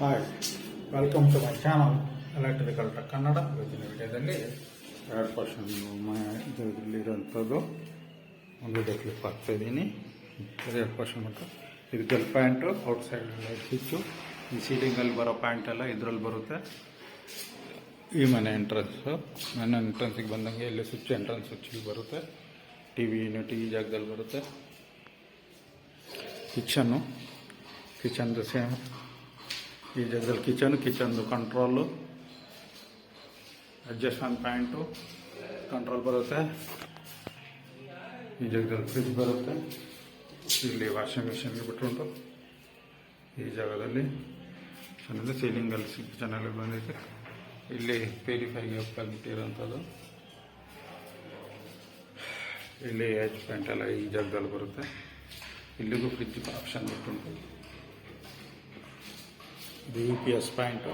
Hi, welcome to my channel electrical tech Kannada. ಇವತ್ತಿನ ವಿಡಿಯೋದಲ್ಲಿ ಎರಡು ಪರ್ಸೆಂಟ್ ಇದರಲ್ಲಿರೋಂಥದ್ದು ಒಂದು ವಿಡಿಯೋ ಕ್ಲಿಪ್ ಹಾಕ್ತಾಯಿದ್ದೀನಿ. 2% ಮತ್ತು ಇದು ಗಲ್ ಪ್ಯಾಂಟು, ಔಟ್ಸೈಡ್ ಲೈಟ್ ಸ್ವಿಚ್ಚು, ಈ ಸೀಲಿಂಗಲ್ಲಿ ಬರೋ ಪ್ಯಾಂಟ್ ಎಲ್ಲ ಇದರಲ್ಲಿ ಬರುತ್ತೆ. ಈ ಮನೆ ಎಂಟ್ರೆನ್ಸು, ಮನೆ ಎಂಟ್ರೆನ್ಸಿಗೆ ಬಂದಂಗೆ ಇಲ್ಲಿ ಸ್ವಿಚ್, ಎಂಟ್ರೆನ್ಸ್ ಸ್ವಿಚ್ಗೆ ಬರುತ್ತೆ. ಟಿ ವಿ ಯೂನಿಟ್ ಈ ಜಾಗದಲ್ಲಿ ಬರುತ್ತೆ. ಕಿಚನ್ದು ಸೇಮ್ ಈ ಜಾಗದಲ್ಲಿ ಕಿಚನ್ದು ಕಂಟ್ರೋಲು, ಅಡ್ಜಸ್ಟ್ಮೆಂಟ್ ಪ್ಯಾಂಟು ಕಂಟ್ರೋಲ್ ಬರುತ್ತೆ. ಈ ಜಾಗದಲ್ಲಿ ಫ್ರಿಜ್ ಬರುತ್ತೆ. ಇಲ್ಲಿ ವಾಷಿಂಗ್ ಮಿಷಿನ್ಗೆ ಬಿಟ್ಕೊಂಡು ಈ ಜಾಗದಲ್ಲಿ ಚೆನ್ನಾಗಿ ಸೀಲಿಂಗಲ್ಲಿ ಕಿಚನಲ್ಲಿ ಬಂದಿದೆ. ಇಲ್ಲಿ ಪ್ಯೂರಿಫೈಗೆ ಬಿಟ್ಟಿರೋಂಥದ್ದು. ಇಲ್ಲಿ ಎಚ್ ಪ್ಯಾಂಟ್ ಎಲ್ಲ ಈ ಜಾಗದಲ್ಲಿ ಬರುತ್ತೆ. ಇಲ್ಲಿಗೂ ಫ್ರಿಜ್ ಆಪ್ಷನ್ ಬಿಟ್ಟುಂಟು. ಇದು UPS ಪಾಯಿಂಟು,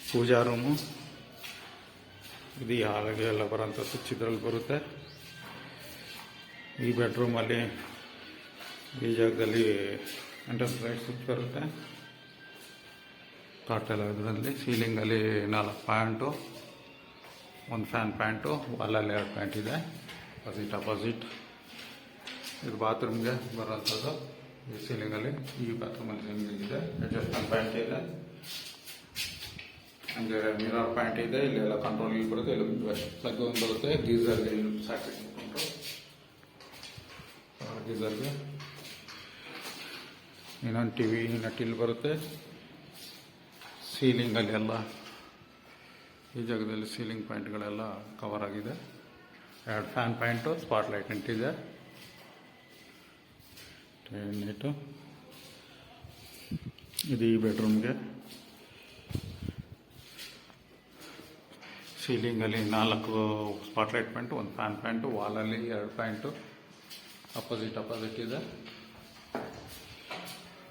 ಪೂಜಾ ರೂಮು. ಇದು ಈ ಹಾಲಿಗೆ ಎಲ್ಲ ಬರೋಂಥ ಸ್ವಿಚ್ ಇದರಲ್ಲಿ ಬರುತ್ತೆ. ಈ ಬೆಡ್ರೂಮಲ್ಲಿ ಈ ಜಾಗದಲ್ಲಿ ಎಂಟ್ರೆನ್ಸ್ ಲೈಟ್ ಸ್ವಿಚ್ ಬರುತ್ತೆ. ಕಾಟೆಲ್ಲ ಇದರಲ್ಲಿ ಸೀಲಿಂಗಲ್ಲಿ 4 ಪ್ಯಾಂಟು, 1 ಫ್ಯಾನ್ ಪ್ಯಾಂಟು, ವಾಲಲ್ಲಿ 2 ಪ್ಯಾಂಟ್ ಇದೆ ಅಪೋಸಿಟ್. ಇದು ಬಾತ್ರೂಮ್ಗೆ ಬರೋಂಥದ್ದು. ಈ ಸೀಲಿಂಗಲ್ಲಿ ಈ ಬಾತ್ರೂಮಲ್ಲಿ ಇದೆ. ಅಡ್ಜಸ್ಟ್ಮೆಂಟ್ ಪ್ಯಾಂಟ್ ಇದೆ, ಹಂಗೆ ಮಿರರ್ ಪ್ಯಾಂಟ್ ಇದೆ. ಇಲ್ಲೆಲ್ಲ ಕಂಟ್ರೋಲ್ ಇಲ್ಲಿ ಬರುತ್ತೆ. ಇಲ್ಲಿ ಪ್ಲಗ್ ಒಂದು ಬರುತ್ತೆ. ಗೀಸರ್ಗೆ ಇಲ್ಲಿ ಸಾಕೆಟ್ ಇಟ್ಕೊಂಡು ಗೀಸರ್ಗೆ ಇನ್ನೊಂದು ಟಿ ವಿ ಯೂನಿಟ್ ಇಲ್ಲಿ ಬರುತ್ತೆ. ಸೀಲಿಂಗಲ್ಲಿ ಎಲ್ಲ ಈ ಜಾಗದಲ್ಲಿ ಸೀಲಿಂಗ್ ಪಾಯಿಂಟ್ಗಳೆಲ್ಲ ಕವರ್ ಆಗಿದೆ. 2 ಫ್ಯಾನ್ ಪಾಯಿಂಟು, ಸ್ಪಾಟ್ ಲೈಟ್ ಅಂಟಿದೆ. ಇದು ಈ ಬೆಡ್ರೂಮ್ಗೆ. ಸೀಲಿಂಗಲ್ಲಿ 4 spot light point, 1 fan point, ವಾಲಲ್ಲಿ 2 ಪ್ಯಾಂಟು ಅಪೋಸಿಟ್ ಇದೆ.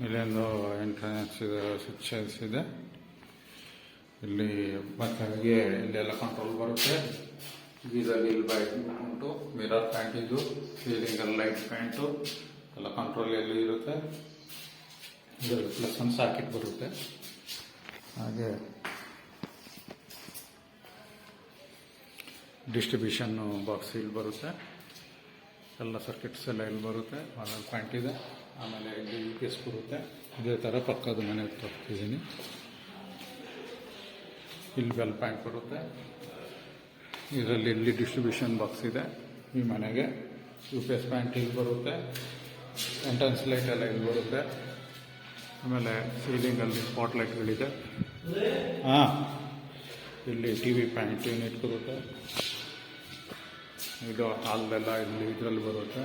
ಇಲ್ಲೊಂದು ಎಂಟ್ರೆನ್ಸ್ ಸ್ವಿಚಸ್ ಇದೆ. ಇಲ್ಲಿ ಮತ್ತೆ ಇಲ್ಲೆಲ್ಲ ಕಂಟ್ರೋಲ್ ಬರುತ್ತೆ. ಗೀಸಲ್ಲಿ ಇಲ್ಲಿ ಬೈಟ್ ಉಂಟು. ಮಿರರ್ ಪ್ಯಾಂಟ್ ಇದು. ಸೀಲಿಂಗಲ್ಲಿ ಲೈಟ್ ಪ್ಯಾಂಟು ಎಲ್ಲ ಕಂಟ್ರೋಲ್ ಎಲ್ಲಿ ಇರುತ್ತೆ. ಇದರಲ್ಲಿ ಪ್ಲಸ್ ಒಂದು ಸಾಕೆಟ್ ಬರುತ್ತೆ. ಹಾಗೆ ಡಿಸ್ಟ್ರಿಬ್ಯೂಷನ್ ಬಾಕ್ಸ್ ಇಲ್ಲಿ ಬರುತ್ತೆ. ಎಲ್ಲ ಸರ್ಕಿಟ್ಸ್ ಎಲ್ಲ ಇಲ್ಲಿ ಬರುತ್ತೆ. ಆಮೇಲೆ ಪ್ಯಾಂಟ್ ಇದೆ. ಆಮೇಲೆ ಇಲ್ಲಿ UPS ಬರುತ್ತೆ. ಇದೇ ಥರ ಪಕ್ಕದ ಮನೆ ತೋರಿಸ್ತಿದ್ದೀನಿ. ಇಲ್ಲಿ ಬೆಲ್ ಪ್ಯಾಂಟ್ ಬರುತ್ತೆ. ಇದರಲ್ಲಿ ಇಲ್ಲಿ ಡಿಸ್ಟ್ರಿಬ್ಯೂಷನ್ ಬಾಕ್ಸ್ ಇದೆ. ಈ ಮನೆಗೆ UPS ಪ್ಯಾಂಟ್ ಇಲ್ಲಿ ಬರುತ್ತೆ. ಎಂಟ್ರೆನ್ಸ್ ಲೈಟ್ ಎಲ್ಲ ಇಲ್ಲಿ ಬರುತ್ತೆ. ಆಮೇಲೆ ಸೀಲಿಂಗಲ್ಲಿ ಸ್ಪಾಟ್ ಲೈಟ್ಗಳಿದೆ. ಇಲ್ಲಿ ಟಿ ವಿ ಪ್ಯಾಂಟ್ ಯೂನಿಟ್ ಬರುತ್ತೆ. ಇದು ಹಾಲ್ದೆಲ್ಲ ಇಲ್ಲಿ ಇದರಲ್ಲಿ ಬರುತ್ತೆ.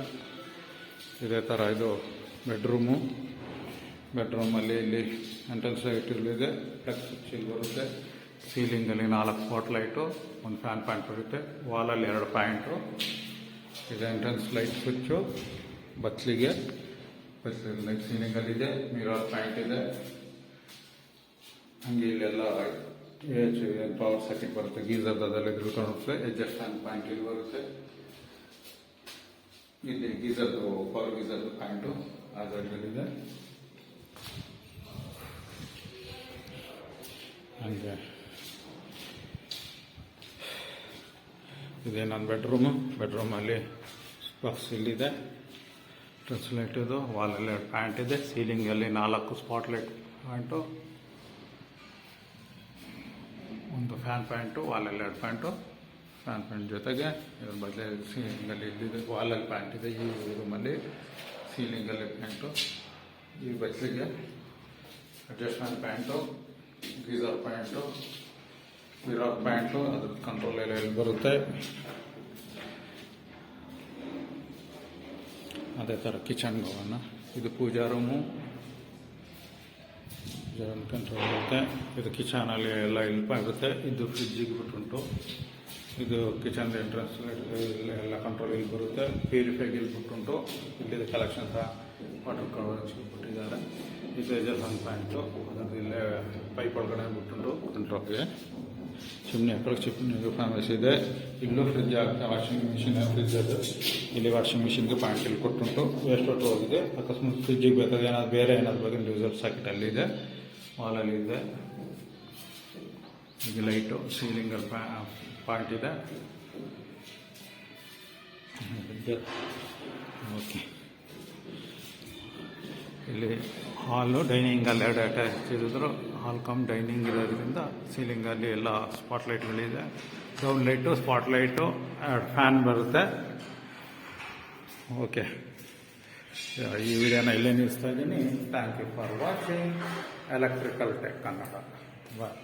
ಇದೇ ಥರ ಇದು ಬೆಡ್ರೂಮಲ್ಲಿ ಇಲ್ಲಿ ಎಂಟ್ರೆನ್ಸ್ ಲೈಟ್ ಇಲ್ಲಿದೆ. ಪ್ಲಗ್ ಸ್ವಿಚ್ ಇಲ್ಲಿ ಬರುತ್ತೆ. ಸೀಲಿಂಗಲ್ಲಿ 4 ಸ್ಪಾಟ್ ಲೈಟು, 1 ಫ್ಯಾನ್ ಪ್ಯಾಂಟ್ ಬರುತ್ತೆ. ವಾಲಲ್ಲಿ 2 ಪ್ಯಾಂಟು. ಇದು ಎಂಟ್ರೆನ್ಸ್ ಲೈಟ್ ಸ್ವಿಚ್ಚು. ಬಚ್ಚಲಿಗೆ ಲೈಟ್ ಸೀಲಿಂಗಲ್ಲಿದೆ. ಮಿರರ್ ಪ್ಯಾಂಟ್ ಇದೆ. ಹಂಗೆ ಇಲ್ಲೆಲ್ಲ ಪವರ್ ಸರ್ಕಿಟ್ ಬರುತ್ತೆ. ಗೀಸರ್ ಅದೆಲ್ಲ ತಿಳ್ಕೊಂಡು ಅಡ್ಜಸ್ಟ್ಮೆಂಟ್ ಪ್ಯಾಂಟ್ ಇಲ್ಲಿ ಬರುತ್ತೆ. ಇಲ್ಲಿ ಪವರ್ ಗೀಸರ್ದು ಪ್ಯಾಂಟು ಆ ಜಾಗದಲ್ಲಿದೆ. ಹಂಗೆ ಇದೆ ನನ್ನ ಬೆಡ್ರೂಮಲ್ಲಿ ಬಾಕ್ಸ್ ಇಲ್ಲಿದೆ. ಲೈಟ್ ಇದು. ವಾಲಲ್ಲಿ 2 ಪ್ಯಾಂಟ್ ಇದೆ. ಸೀಲಿಂಗಲ್ಲಿ 4 spot light point, 1 fan point, ವಾಲಲ್ಲಿ 2 ಪ್ಯಾಂಟು. ಫ್ಯಾನ್ ಪ್ಯಾಂಟ್ ಜೊತೆಗೆ ಇದ್ರ ಬದಲೇ ಸೀಲಿಂಗಲ್ಲಿ ಇಲ್ಲಿದೆ. ವಾಲಲ್ಲಿ ಪ್ಯಾಂಟ್ ಇದೆ. ಈ ರೂಮಲ್ಲಿ ಸೀಲಿಂಗಲ್ಲಿ ಪ್ಯಾಂಟು. ಈ ಬಚ್ಚಲಿಗೆ adjustment point, geyser point, mirror point. ಅದ್ರ ಕಂಟ್ರೋಲ್ ಎಲ್ಲ ಇಲ್ಲಿ ಬರುತ್ತೆ. ಅದೇ ಥರ ಕಿಚನ್ಗೆ ಹೋಗೋಣ. ಇದು ಪೂಜಾ ರೂಮು. ಕಂಟ್ರೋಲ್ ಬರುತ್ತೆ. ಇದು ಕಿಚನಲ್ಲಿ ಎಲ್ಲ ಇಲ್ಲಿ ಇರುತ್ತೆ. ಇದು ಫ್ರಿಜ್ಜಿಗೆ ಬಿಟ್ಟುಂಟು. ಇದು ಕಿಚನ್ ಎಂಟ್ರೆನ್ಸ್ ಎಲ್ಲ ಕಂಟ್ರೋಲ್ ಇಲ್ಲಿ ಬರುತ್ತೆ. ಪ್ಯೂರಿಫೈಗೆ ಇಲ್ಲಿ ಬಿಟ್ಟುಂಟು. ಇಲ್ಲಿದೆ ಕಲೆಕ್ಷನ್ ಸಹ ವಾಟರ್ ಕವರ್ ಬಿಟ್ಟಿದ್ದಾರೆ. ಇದು ಅಡ್ಜಸ್ಟ್ಮೆಂಟ್ ಪ್ಯಾಂಟು. ಅದರಲ್ಲಿ ಇಲ್ಲೇ ಪೈಪ್ ಒಳಗಡೆ ಬಿಟ್ಟುಂಟು ಕಂಟ್ರೋಲ್ಗೆ. ಚಿಮ್ನಿ ಹತ್ರ ಚಿಮ್ನಿಗೂ ಫೇಮಸ್ ಇದೆ. ಇಲ್ಲೂ ಫ್ರಿಜ್ ಆಗ್ತಾ ವಾಷಿಂಗ್ ಮಿಷಿನ್ ಫ್ರಿಜ್ ಅದು. ಇಲ್ಲಿ ವಾಷಿಂಗ್ ಮಿಷಿನ್ಗೆ ಪಾಯಿಂಟ್ ಇಲ್ಲಿ ಕೊಟ್ಟುಂಟು ವೇಸ್ಟ್ ವಾಟರ್ ಹೋಗಿದೆ. ಅಕಸ್ಮಾತ್ ಫ್ರಿಜ್ಜಿಗೆ ಬೇಕಾದ್ರೆ ಏನಾದ್ರು ಬೇರೆ ಏನಾದ್ರು ಬಗ್ಗೆ ಯೂಸರ್ ಸಾಕೆಟ್ ಅಲ್ಲಿದೆ, ವಾಲಲ್ಲಿ ಇದೆ. ಈಗ ಲೈಟು ಸೀಲಿಂಗಲ್ಲಿ ಪಾಯಿಂಟ್ ಇದೆ. ಓಕೆ, ಇಲ್ಲಿ ಹಾಲು ಡೈನಿಂಗ್ ಅಲ್ಲಿ ಎರಡು ಅಟ್ಯಾಚ್ ಇದ್ದರು. ಹಾಲ್ ಕಮ್ ಡೈನಿಂಗ್ ಇರೋದ್ರಿಂದ ಸೀಲಿಂಗಲ್ಲಿ ಎಲ್ಲ ಸ್ಪಾಟ್ಲೈಟ್ಗಳಿದೆ. ಡೌನ್ ಲೈಟು, ಸ್ಪಾಟ್ಲೈಟು, ಫ್ಯಾನ್ ಬರುತ್ತೆ. ಓಕೆ, ಈ ವಿಡಿಯೋನ ಇಲ್ಲೇ ನಿಲ್ಲಿಸ್ತಾ ಇದ್ದೀನಿ. Thank you for watching electrical tech Kannada. Bye.